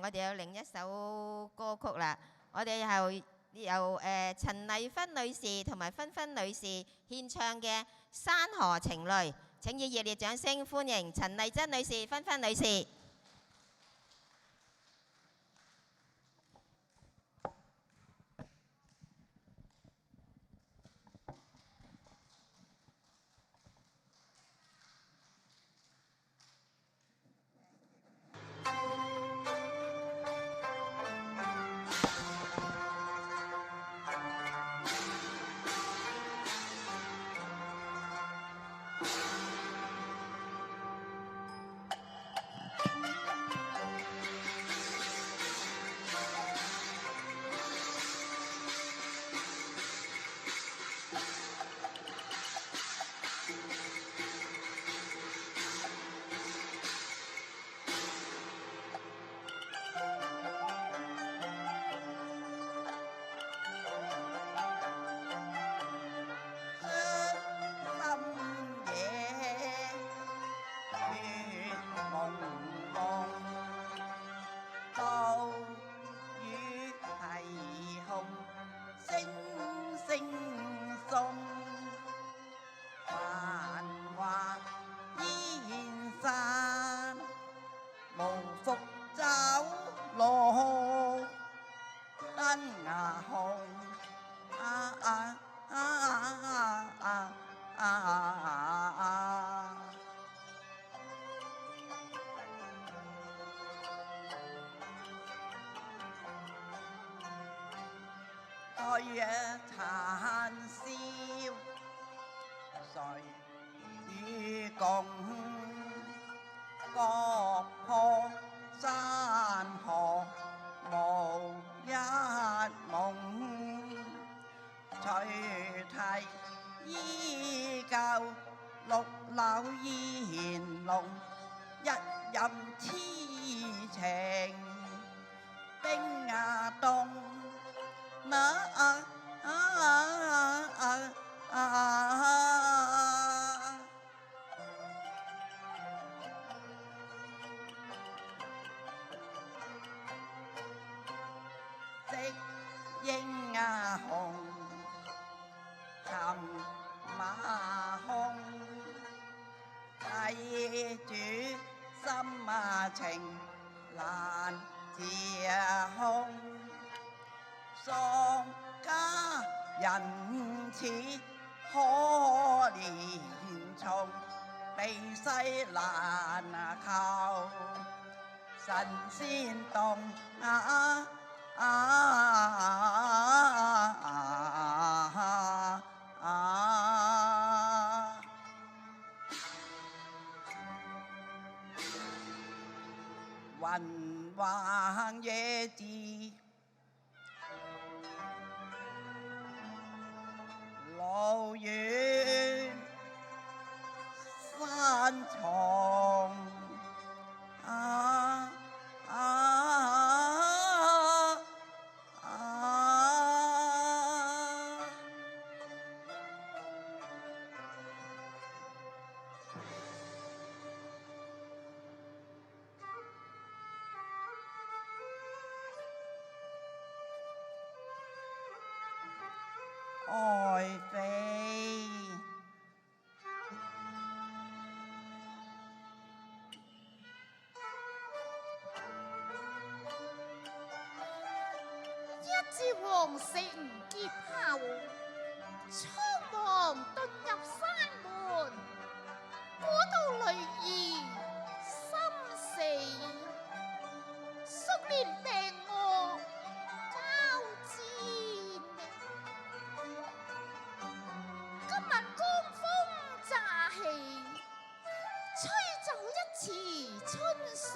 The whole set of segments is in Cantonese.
我哋有另一首歌曲啦，我哋由陳麗芬女士同埋芬芬女士獻唱嘅《山河情侶》，請以熱烈掌聲歡迎陳麗珍女士、芬芬女士。雲橫夜自路遠山重愛妃。一至皇城劫後，匆忙遁入山門，估到女兒心死，宿連病臥交戰。今晚江風乍起，吹走一池春水，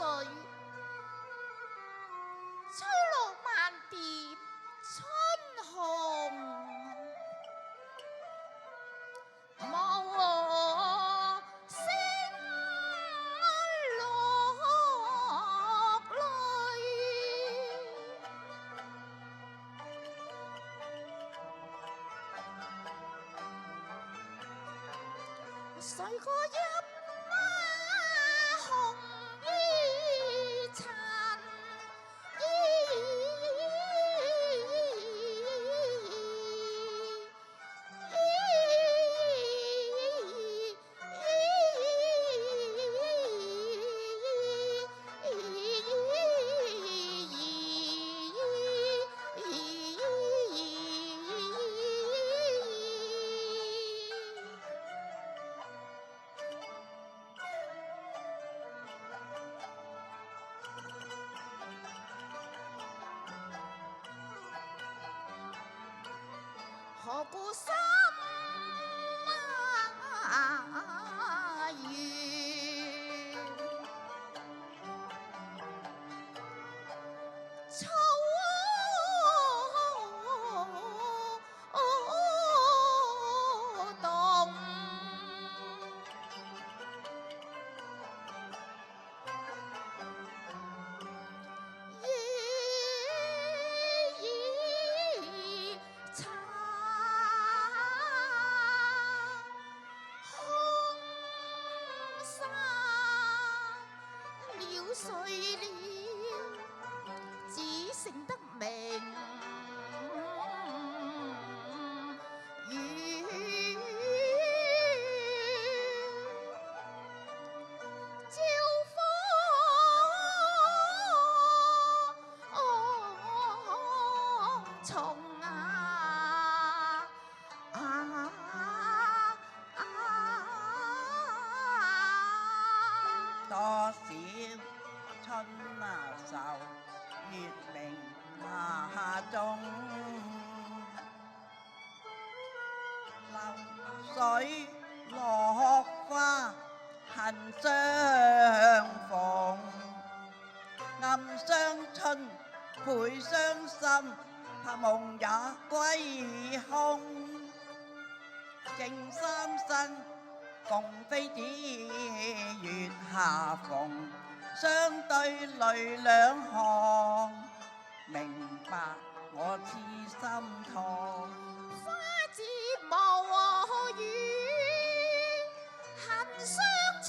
吹落萬碟春紅。無聲落淚，誰個一馬紅衣襯，何故心軟？草動，夜茶空沙了碎了，只剩得明月照火蟲多少春愁，月明下中，流水落花恨相逢，暗傷春倍傷心，怕夢也歸空。正三生共飛子，月下逢，相對淚兩行，明白我痴心痛。花自無語，恨相隨。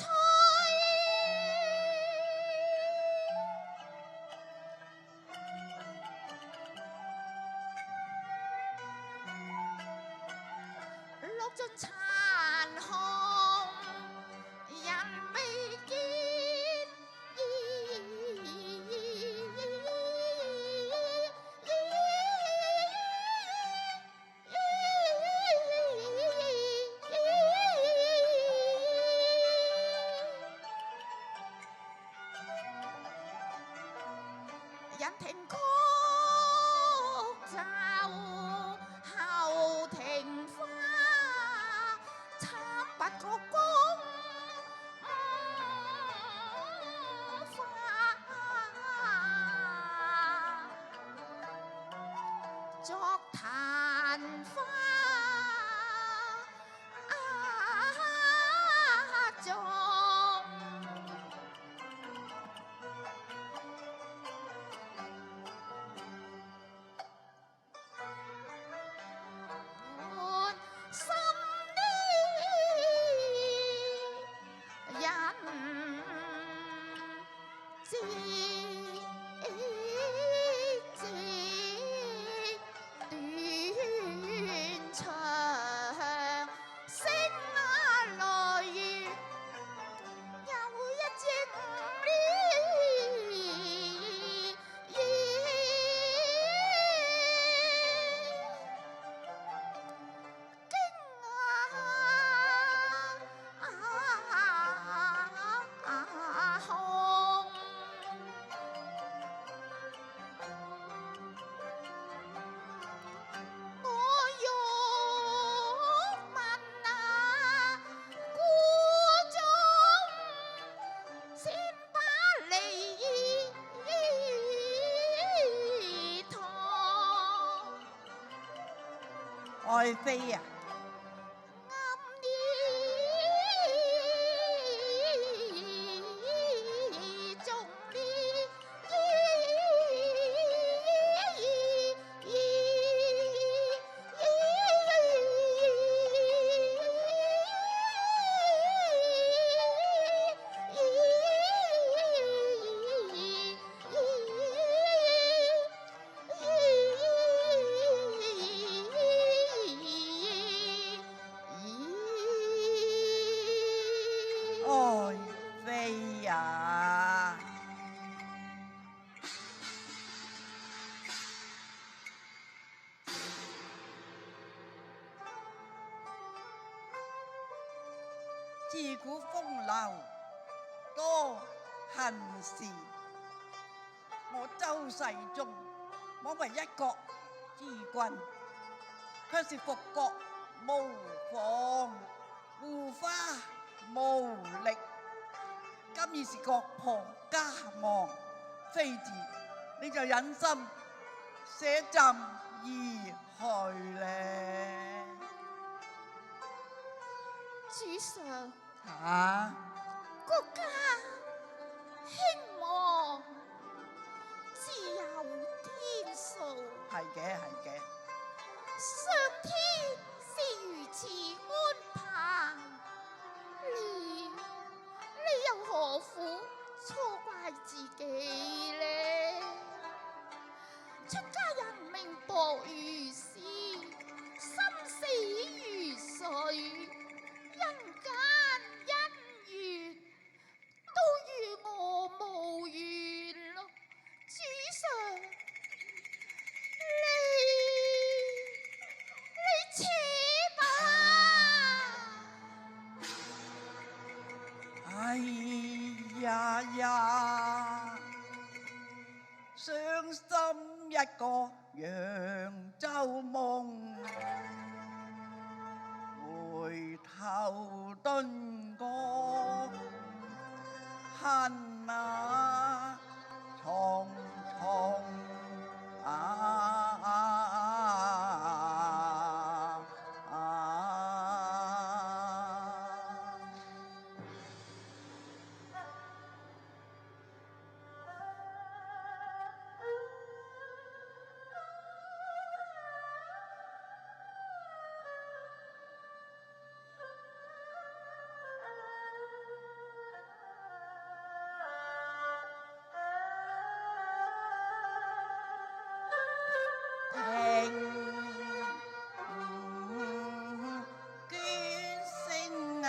落盡殘紅，人未見。人停曲奏，後庭花，慘不過宮花，作曇花中。心呢人知短長，聲淚又一隻愛妃啊，愛妃啊！自古風流多恨事，我周世宗枉為一國之君，卻是復國無妨，護花無力。今已是國破家亡，妃子你就忍心捨朕而去咧？主上，啊！國家興亡，自有天數。係嘅，係嘅。上天是如此安排，你又何苦錯怪自己呢？出家人命薄如斯，心死如水，人間恩怨都與我無緣咯。主上，你且吧。哎呀呀，傷心一個揚州夢，回頭頓覺恨啊重重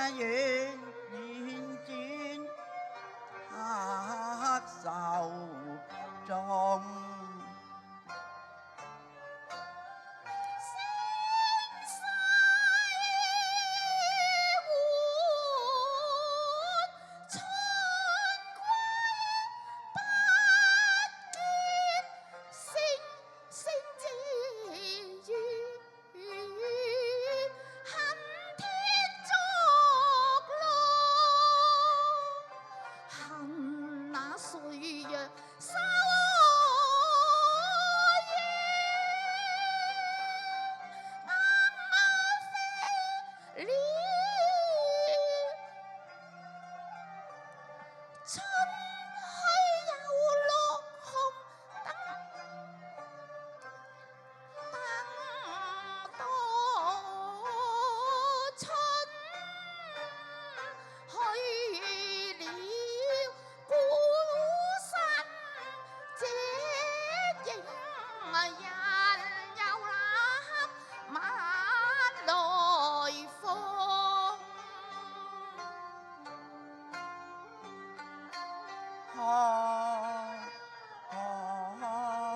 遠遠轉，黑手中。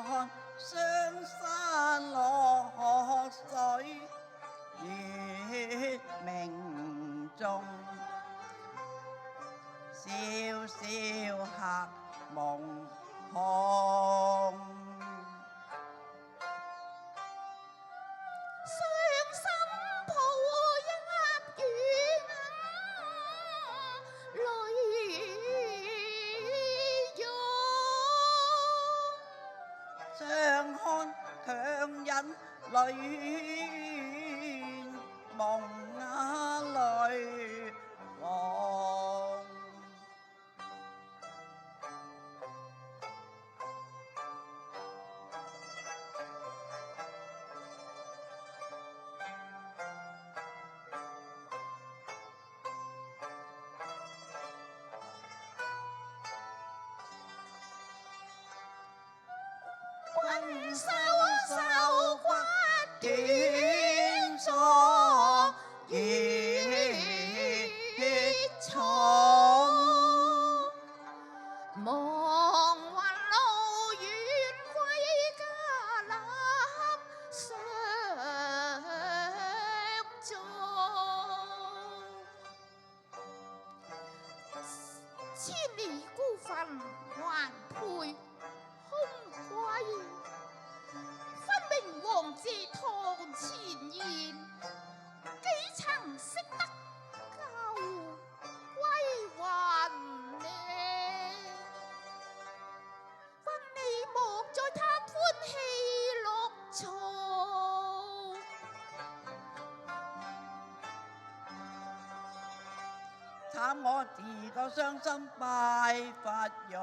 看雙山落水月明中，笑笑客夢空。相看強忍淚夢啊淚黃，君收收骨短作月重。望雲路遠歸家南相蹤，千里孤墳還配空歸，分明王謝堂前我自個傷心拜佛用。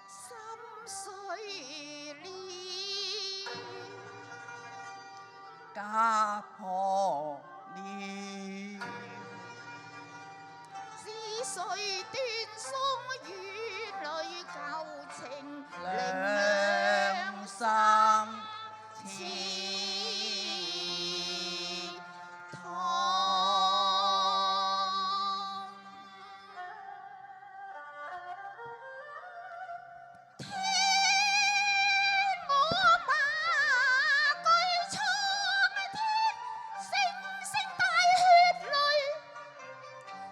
心碎了，家破了，只需斷送與淚舊情，兩心似痛。聽我把句唱天，聲聲帶血淚，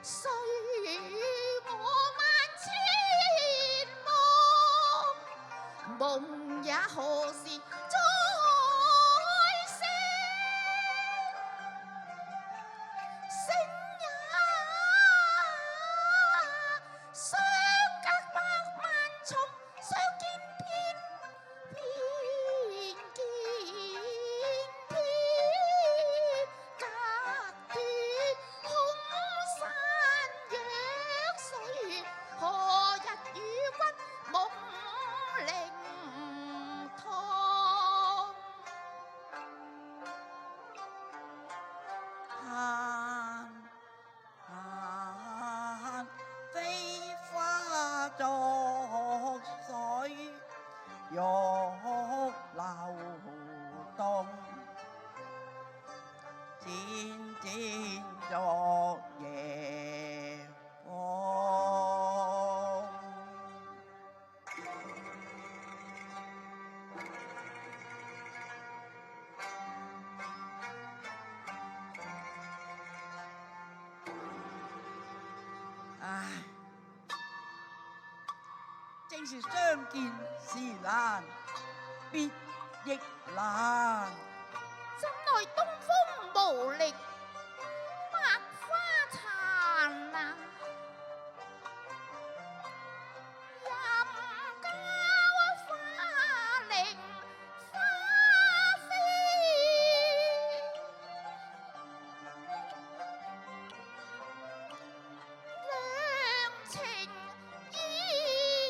雖我萬千夢，夢也何時再醒？星也相隔百萬重，相見偏見天隔斷，空山若水，何日與君夢靈通？閒閒飛花逐水，玉流動，漸漸昨夜風。唉，正是相見時難，別亦難。怎奈東風無力，百花殘啊！任教花零花飛，兩情依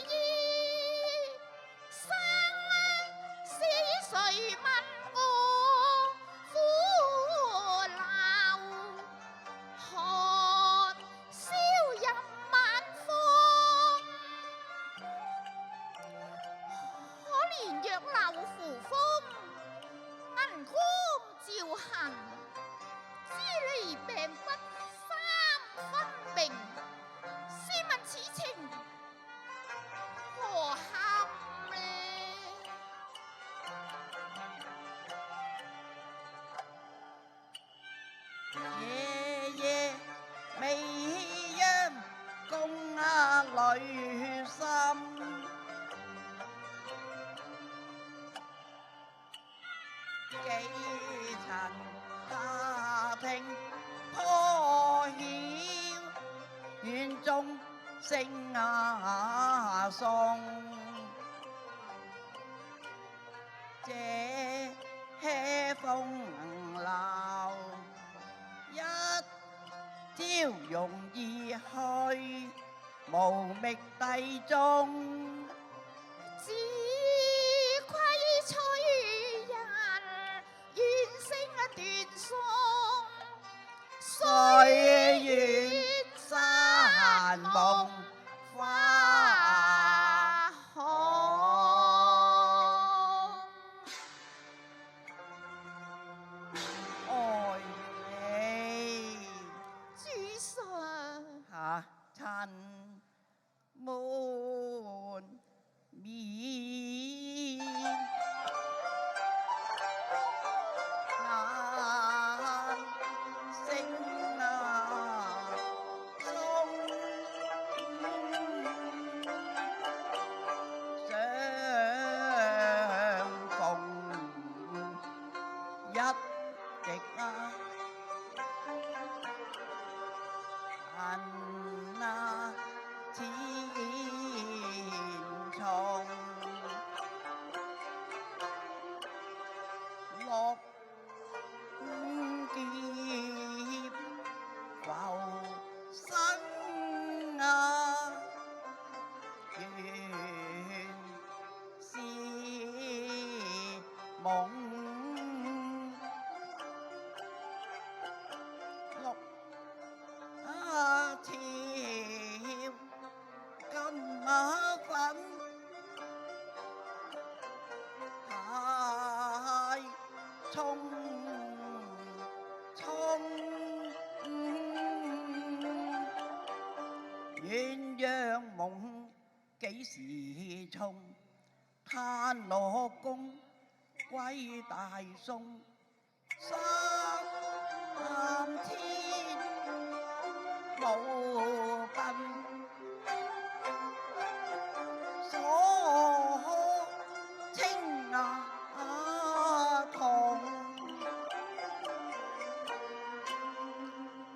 依，生死誰問我苦惱？寒宵任晚風，可憐若流扶風，銀光照行，支離病骨三分明。試問此情何堪呢？夜夜微央共淚心，幾層家庭破曉，院中聲送，這風流一朝容易去，無覓地中。只虧催人怨聲斷送，歲月山夢花紅。愛你主上，塵滿面，難聲送，相逢一夕恨千重，匆匆，鴛鴦夢幾時重？嘆羅公歸大宋，三天無鬢，所稱雅同。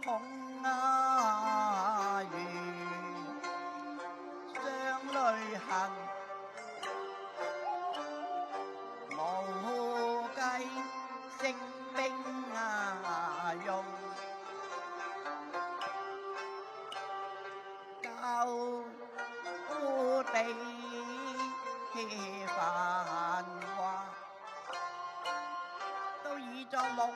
孔雅如相淚痕，無計成兵用。舊故地繁華，都已作綠田。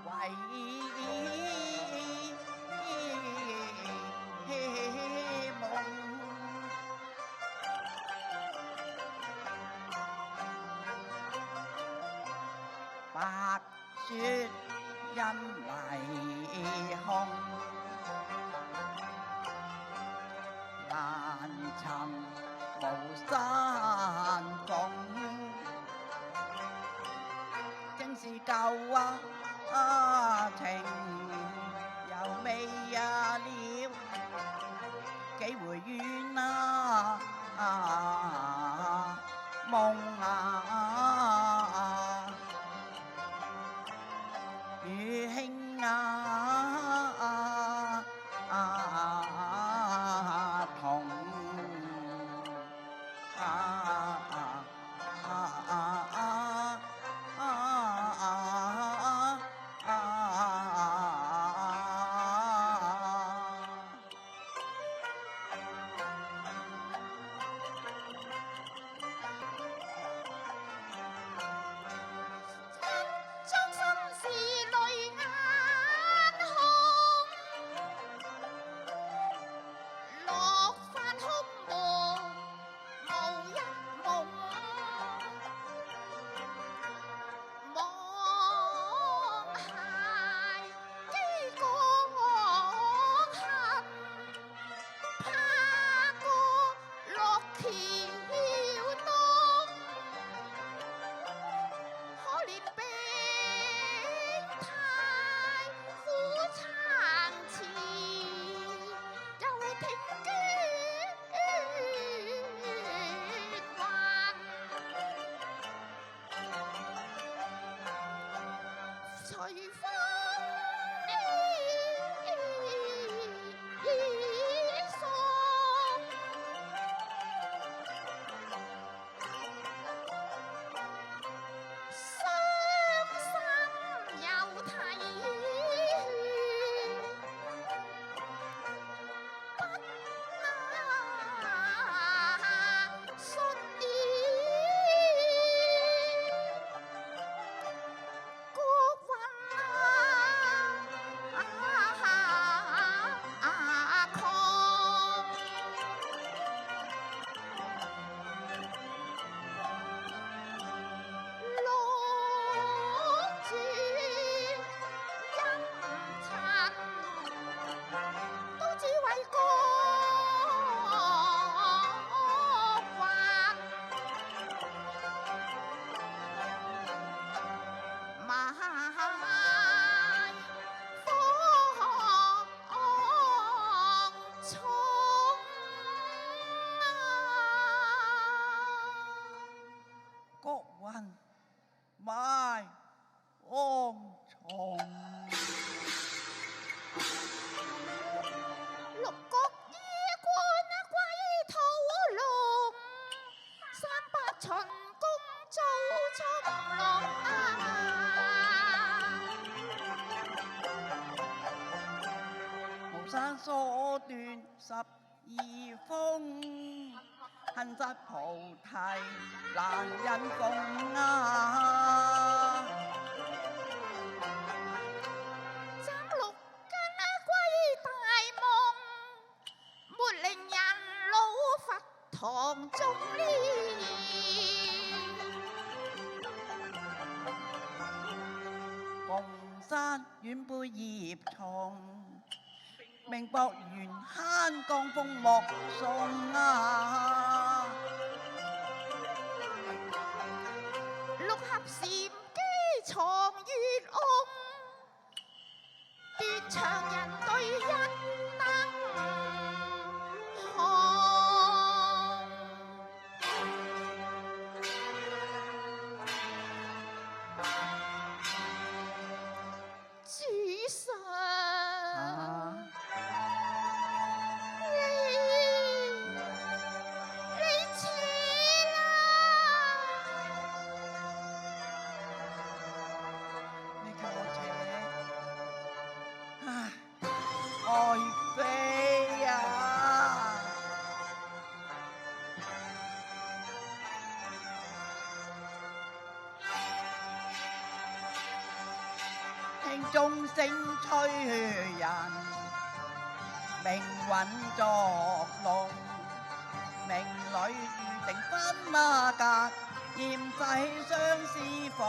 為夢白雪因迷空，難尋無山縫。正是舊情猶未了，幾回怨夢與兄同山所斷12峰，恨質菩提難引共斬六根歸大夢，沒山遠背葉松，明博沿坑江風莫送啊！六合禪機藏月甕，斷腸人對一燈紅。主上，你似啦！你叫我扯，唉，愛妃啊！聽鐘聲催人，命運作弄，命裏預定分隔，厭世相思逢。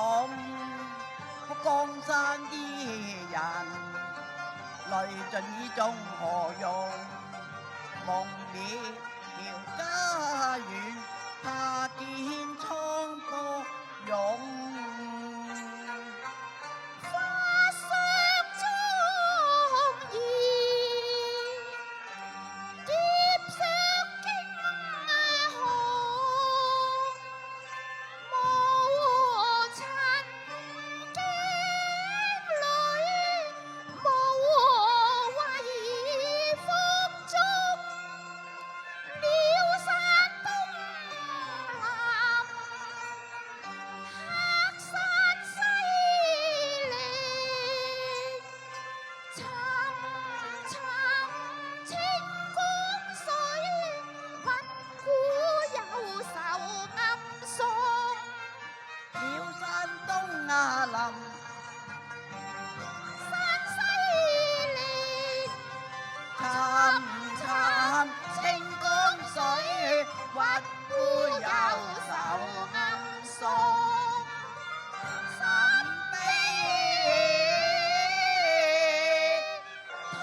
江山伊人，淚盡意中何用？夢渺家園，怕見蒼波湧。花相中意，劍上驚鴻，無塵鏡裏，無畏風中，鳥山東南，黑山西嶺，沉沉清江水，鬱古有愁暗送。鳥山東亞林，山西嶺，沉沉清江水，鬱古有愁暗送。三悲痛。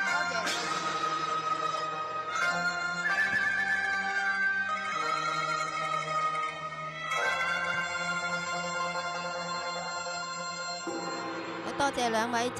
多謝。好多謝兩位。